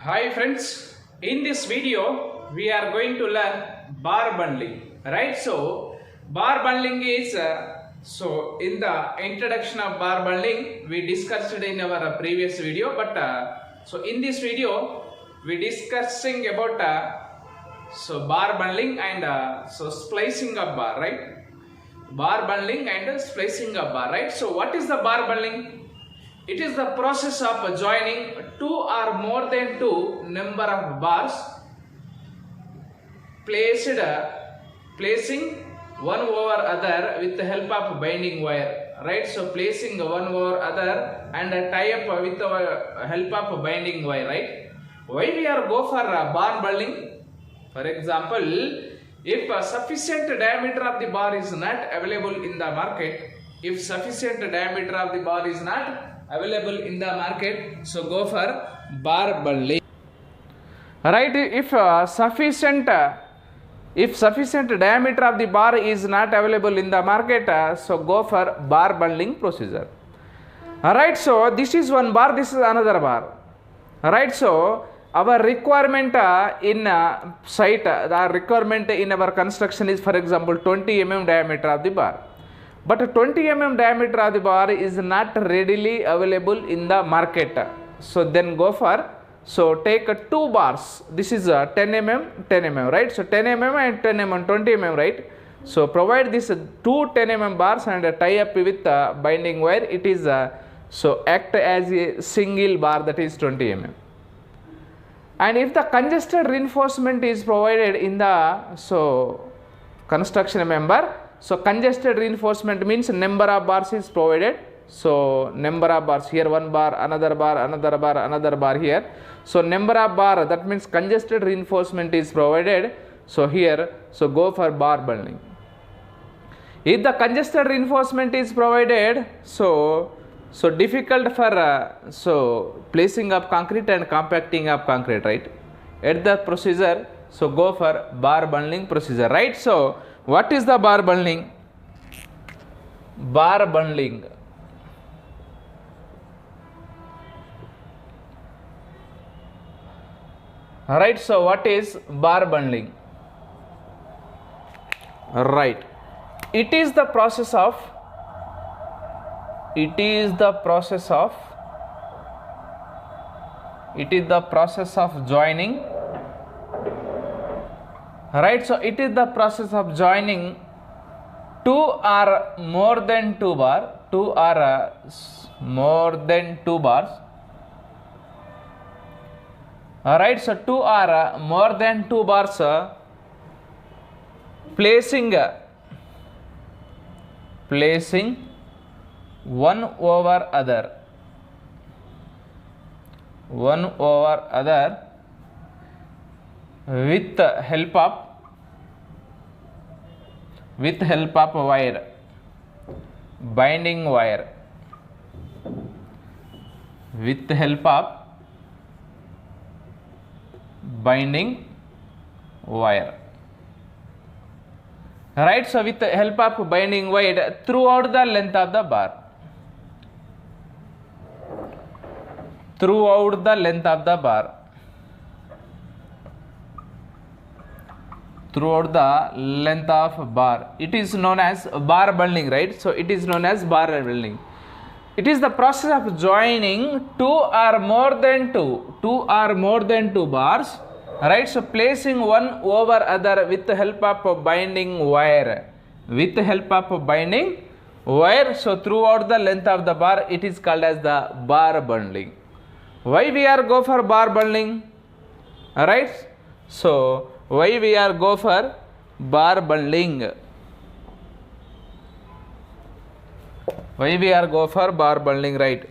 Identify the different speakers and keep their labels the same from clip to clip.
Speaker 1: Hi friends, in this video we are going to learn bar bundling, right? So bar bundling is in the introduction of bar bundling we discussed it in our previous video, but in this video we discussing about bar bundling and splicing of bar, right? Bar bundling and splicing of bar, right? So what is the bar bundling? It is the process of joining two or more than two number of bars placing one over other with the help of binding wire, right? So placing one over other and tie up with the help of binding wire, right? Why we are go for bar bundling? For example, if a sufficient diameter of the bar is not available in the market, if sufficient diameter of the bar is not available in the market, so go for bar bundling, right? If sufficient diameter of the bar is not available in the market, so go for bar bundling procedure. Alright, so this is one bar, this is another bar. Alright, so our requirement in site, the requirement in our construction is, for example, 20 mm diameter of the bar. But 20 mm diameter of the bar is not readily available in the market. So then go for, take two bars. This is 10 mm, 10 mm, right? So 10 mm and 10 mm, 20 mm, right? So provide this two 10 mm bars and tie up with binding wire. It is act as a single bar, that is 20 mm. And if the congested reinforcement is provided in the construction member, so congested reinforcement means number of bars is provided. So number of bars, here one bar, another bar, another bar, another bar here. So number of bar, that means congested reinforcement is provided. So here, go for bar bundling. If the congested reinforcement is provided, so difficult for placing of concrete and compacting of concrete, right? At the procedure, go for bar bundling procedure, right? So what is the bar bundling? Bar bundling. Alright, so what is bar bundling? Right. It is the process of joining. Right, so it is the process of joining two or more than two bars. Alright, so two or more than two bars placing one over other with help of wire, binding wire, with help of binding wire, right? So with the help of binding wire throughout the length of the bar, throughout the length of the bar, it is known as bar bundling, right? So it is known as bar bundling. It is the process of joining two or more than two bars, right? So placing one over other with the help of binding wire, so throughout the length of the bar, it is called as the bar bundling. Why we are go for bar bundling? Alright, so why we are go for bar bundling? Why we are go for bar bundling, right?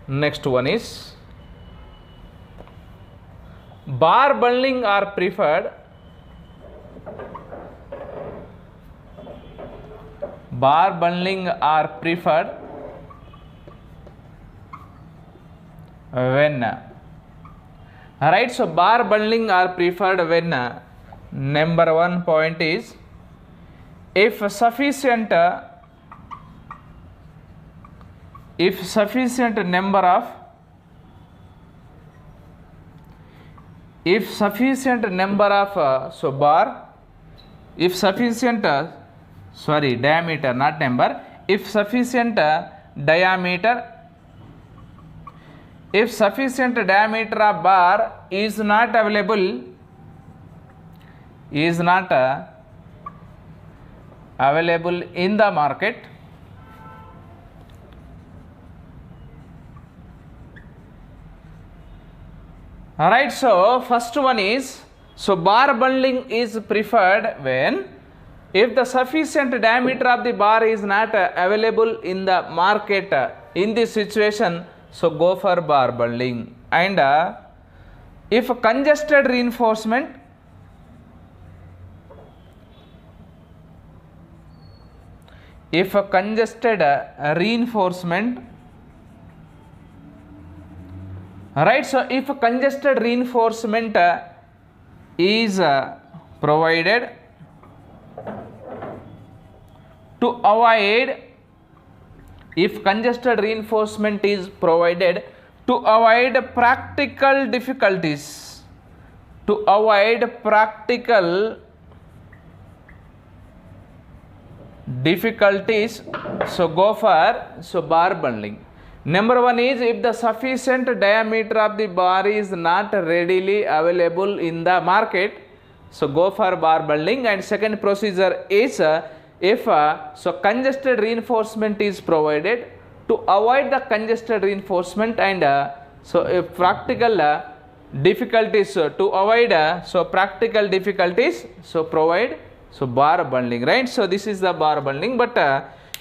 Speaker 1: Next one is bar bundling are preferred when, alright, so bar bundling are preferred when number one point is if sufficient number of if sufficient number of bar, if sufficient diameter, not number, if sufficient diameter, if sufficient diameter of bar is not available, available in the market, alright. So first one is, so bar bundling is preferred when if the sufficient diameter of the bar is not available in the market. In this situation, so go for bar bundling. And if congested reinforcement, if a congested reinforcement, right, so if a congested reinforcement is provided to avoid, if congested reinforcement is provided to avoid practical difficulties, to avoid practical difficulties, so go for bar bundling. Number one is, if the sufficient diameter of the bar is not readily available in the market, so go for bar bundling. And second procedure is, if so congested reinforcement is provided to avoid the congested reinforcement, and so if practical difficulties to avoid so practical difficulties, so provide so bar bundling, right. So this is the bar bundling. But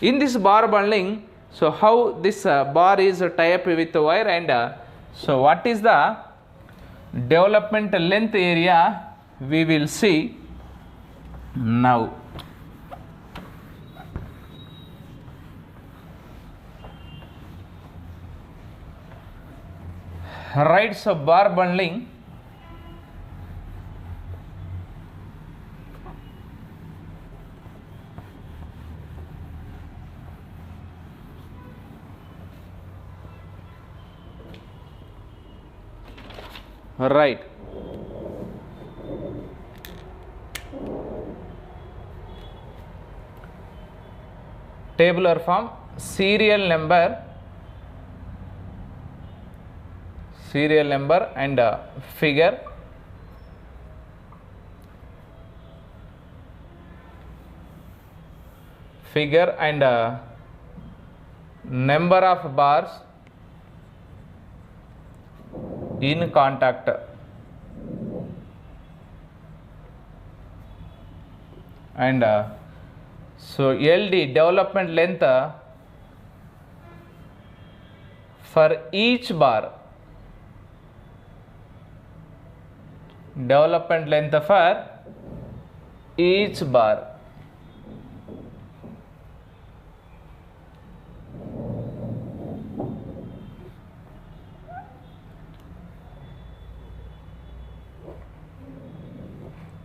Speaker 1: in this bar bundling, so how this bar is tie up with the wire, and so what is the development length area, we will see now. Right, so bar bundling, right. Tabular form, serial number and figure, and number of bars in contact, and so LD, development length for each bar, development length for each bar.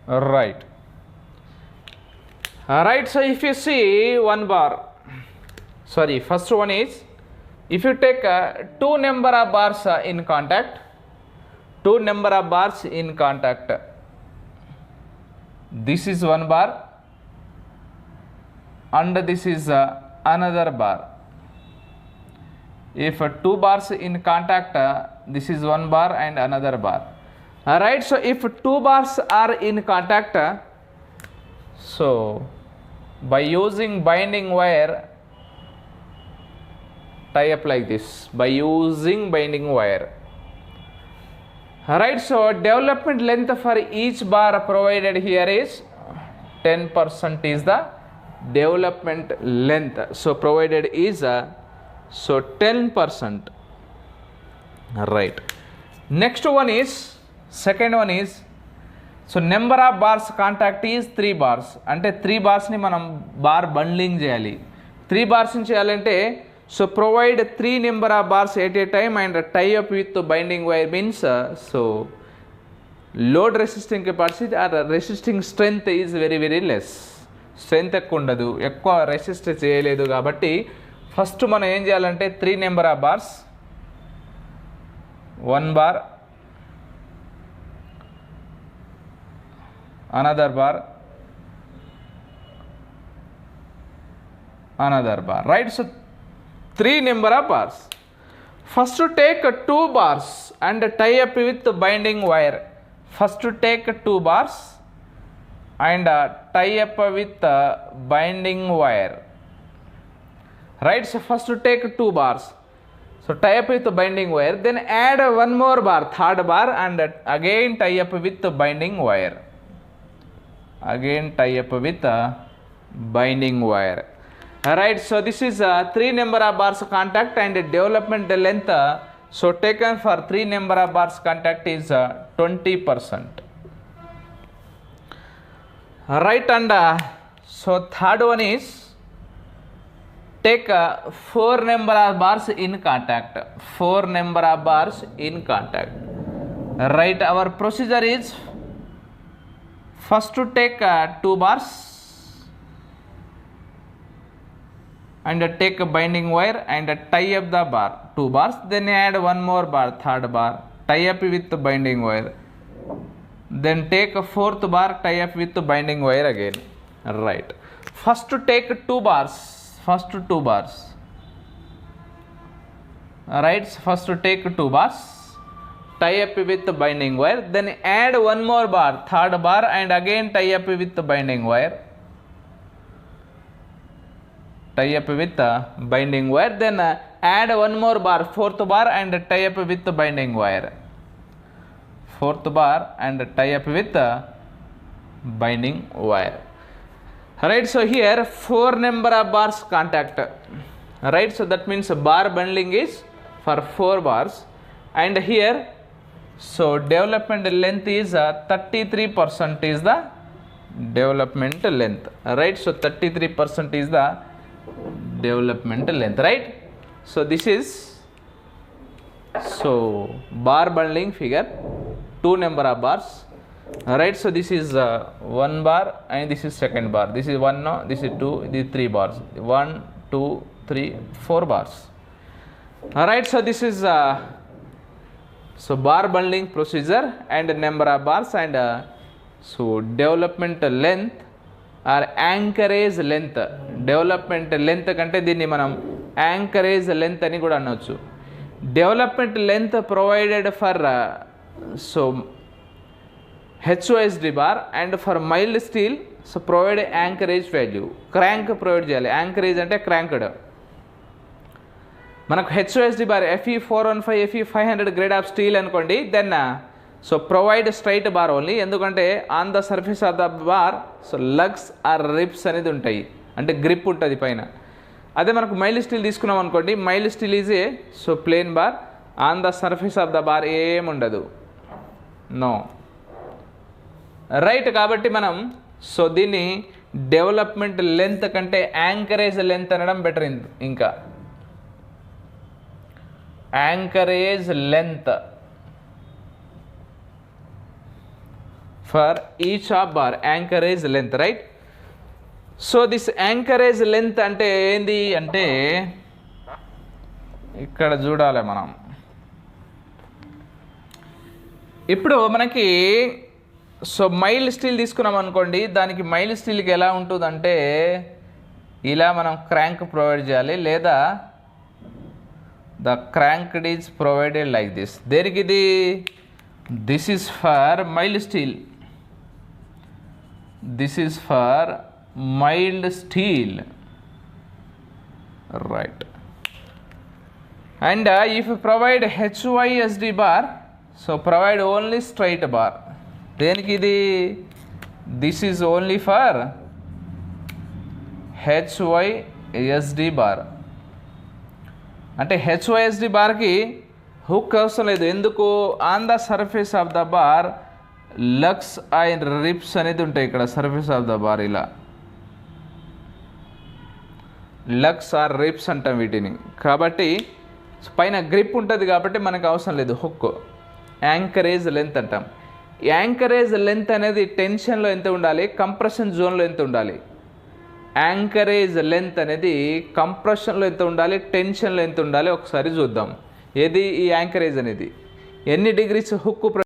Speaker 1: Right. Alright, so if you see one bar, first one is, if you take two number of bars in contact, this is one bar and this is another bar. If two bars in contact, this is one bar and another bar. Alright, so if two bars are in contact, so by using binding wire, tie up like this, by using binding wire. Alright, so development length for each bar provided here is 10% is the development length. So provided is so 10%. Right. Next one is, second one is, so number of bars contact is 3 bars. అంటే 3 bars ని మనం bar bundling చేయాలి. 3 bars ని చేయాలంటే so provide 3 number of bars at a time and tie up with binding wire means so load resisting capacity or resisting strength is very very less. Strength ఎక్కువ ఉండదు, ఎక్కువ resist చేయలేదు కాబట్టి first మనం ఏం చేయాలంటే 3 number of bars, 1 bar another bar, another bar, right? So 3 number of bars. First to take 2 bars and tie up with binding wire. First to take 2 bars and tie up with binding wire, right? So first to take 2 bars, so tie up with the binding wire, then add one more bar, third bar, and again tie up with the binding wire, again tie up with the binding wire, right? So this is 3 number of bars contact and development length, so taken for 3 number of bars contact is 20%, right? And so third one is take 4 number of bars in contact, 4 number of bars in contact, right? Our procedure is first to take 2 bars and take a binding wire and tie up the bar, 2 bars, then add one more bar, third bar, tie up with the binding wire, then take a 4th bar, tie up with the binding wire again, right? First to take 2 bars, first 2 bars, right? First to take 2 bars, tie up with the binding wire, then add one more bar, third bar, and again tie up with the binding wire, tie up with the binding wire, then add one more bar, 4th bar, and tie up with the binding wire, 4th bar, and tie up with the binding wire, right? So here 4 number of bars contact, right? So that means bar bundling is for 4 bars, and here so development length is 33% is the development length, right? So 33% is the development length, right? So this is so bar bundling figure, 2 number of bars, right? So this is 1 bar and this is second bar, this is 1, no, this is 2, this is 3 bars, 1 2 3 4 bars, all right? So this is so bar bundling procedure and number of bars, and so development length or anchorage length, development length కంటే దీన్ని మనం anchorage length అని కూడా అనొచ్చు. Development length provided for so HOSD bar and for mild steel so provide anchorage value, crank provide చేయాలి. anchorage అంటే cranked. మనకు HOSD bar FE415 FE500 grade of steel అనుకోండి, then so provide straight bar only, ఎందుకంటే on the surface of the bar so lugs or ribs అనేది ఉంటాయి, అంటే grip ఉంటుంది పైన. అదే మనకు మైల్డ్ స్టీల్ తీసుకున్నాం అనుకోండి, mild steel is a so plain bar, on the surface of the bar ఏముండదు, నో, రైట్? కాబట్టి మనం సో దీన్ని డెవలప్మెంట్ లెంత్ కంటే యాంకరేజ్ లెంత్ అనడం బెటర్. ఇంకా anchorage length for each of bar, anchorage length, right? So this anchorage length అంటే ఏంది అంటే ఇక్కడ చూడాలి మనం. ఇప్పుడు మనకి సో మైల్డ్ స్టీల్ తీసుకున్నాం అనుకోండి, దానికి మైల్డ్ స్టీల్కి ఎలా ఉంటుందంటే ఇలా మనం క్రాంక్ ప్రొవైడ్ చేయాలి, లేదా the cranked is provided like this. దేనికి ఇది? this is for mild steel, this is for mild steel, right? And if you provide HYSD bar, so provide only straight bar. దేనికి ఇది? this is only for HYSD bar. అంటే HYSD బార్కి hook అవసరం లేదు, ఎందుకు? On the surface of the bar lugs and ribs అనేది ఉంటాయి ఇక్కడ సర్ఫేస్ ఆఫ్ ద బార్, ఇలా లగ్స్ ఆర్ రిప్స్ అంటాం వీటిని. కాబట్టి పైన గ్రిప్ ఉంటుంది కాబట్టి మనకు అవసరం లేదు హుక్. యాంకరేజ్ లెంత్ అంటాం. యాంకరేజ్ లెంత్ అనేది టెన్షన్లో ఎంత ఉండాలి, కంప్రెషన్ జోన్లో ఎంత ఉండాలి? యాంకరేజ్ లెంత్ అనేది కంప్రెషన్లో ఎంత ఉండాలి, టెన్షన్లో ఎంత ఉండాలి ఒకసారి చూద్దాం. ఏది ఈ యాంకరేజ్ అనేది? ఎన్ని డిగ్రీస్ హుక్